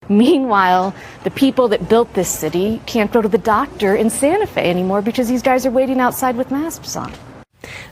Meanwhile, the people that built this city can't go to the doctor in Santa Fe anymore because these guys are waiting outside with masks on.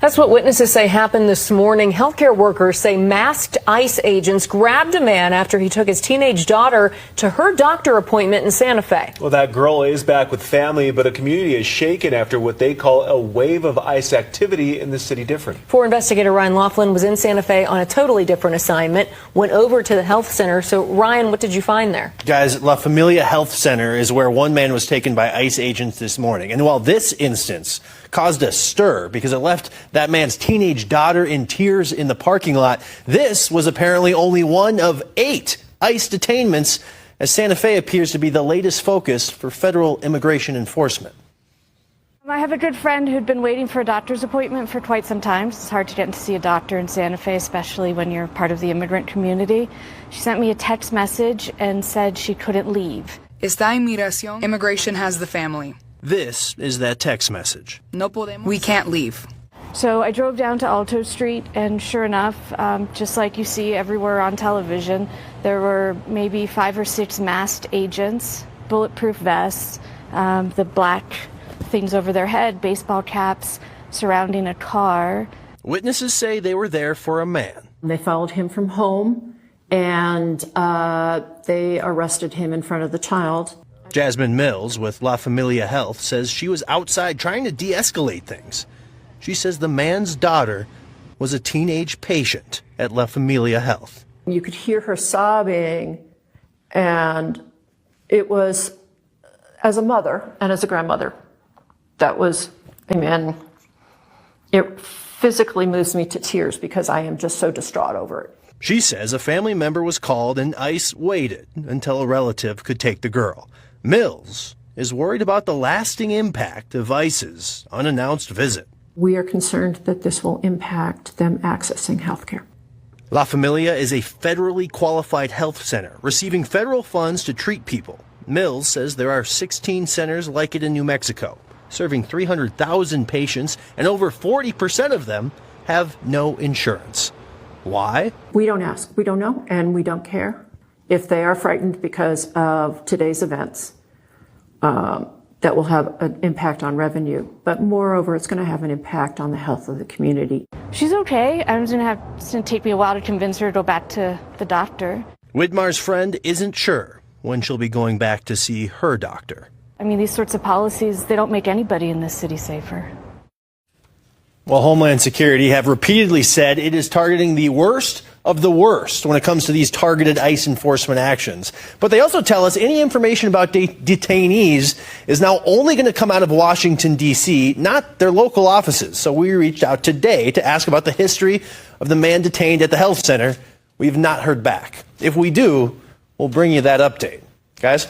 That's what witnesses say happened this morning. Healthcare workers say masked ICE agents grabbed a man after he took his teenage daughter to her doctor appointment in Santa Fe. Well, that girl is back with family, but a community is shaken after what they call a wave of ICE activity in the city different. 4 investigator Ryan Laughlin was in Santa Fe on a totally different assignment, went over to the health center. So, Ryan, what did you find there? Guys, La Familia Health Center is where one man was taken by ICE agents this morning. And while this instance caused a stir because it left that man's teenage daughter in tears in the parking lot, this was apparently only one of 8 ICE detainments, as Santa Fe appears to be the latest focus for federal immigration enforcement. I have a good friend who'd been waiting for a doctor's appointment for quite some time. It's hard to get to see a doctor in Santa Fe, especially when you're part of the immigrant community. She sent me a text message and said she couldn't leave. Está inmigración. Immigration has the family. This is that text message. No podemos. We can't leave. So I drove down to Alto Street, and sure enough, just like you see everywhere on television, there were maybe 5 or 6 masked agents, bulletproof vests, the black things over their head, baseball caps surrounding a car. Witnesses say they were there for a man. They followed him from home, and they arrested him in front of the child. Jasmine Mills with La Familia Health says she was outside trying to de-escalate things. She says the man's daughter was a teenage patient at La Familia Health. You could hear her sobbing, and it was, as a mother and as a grandmother, that was, I mean, it physically moves me to tears because I am just so distraught over it. She says a family member was called and ICE waited until a relative could take the girl. Mills is worried about the lasting impact of ICE's unannounced visit. We are concerned that this will impact them accessing health care. La Familia is a federally qualified health center receiving federal funds to treat people. Mills says there are 16 centers like it in New Mexico, serving 300,000 patients, and over 40% of them have no insurance. Why? We don't ask, we don't know, and we don't care. If they are frightened because of today's events, that will have an impact on revenue. But moreover, it's going to have an impact on the health of the community. She's okay. It's going to take me a while to convince her to go back to the doctor. Widmar's friend isn't sure when she'll be going back to see her doctor. I mean, these sorts of policies, they don't make anybody in this city safer. Well, Homeland Security have repeatedly said it is targeting the worst of the worst when it comes to these targeted ICE enforcement actions. But they also tell us any information about detainees is now only going to come out of Washington, D.C., not their local offices. So we reached out today to ask about the history of the man detained at the health center. We've not heard back. If we do, we'll bring you that update. Guys?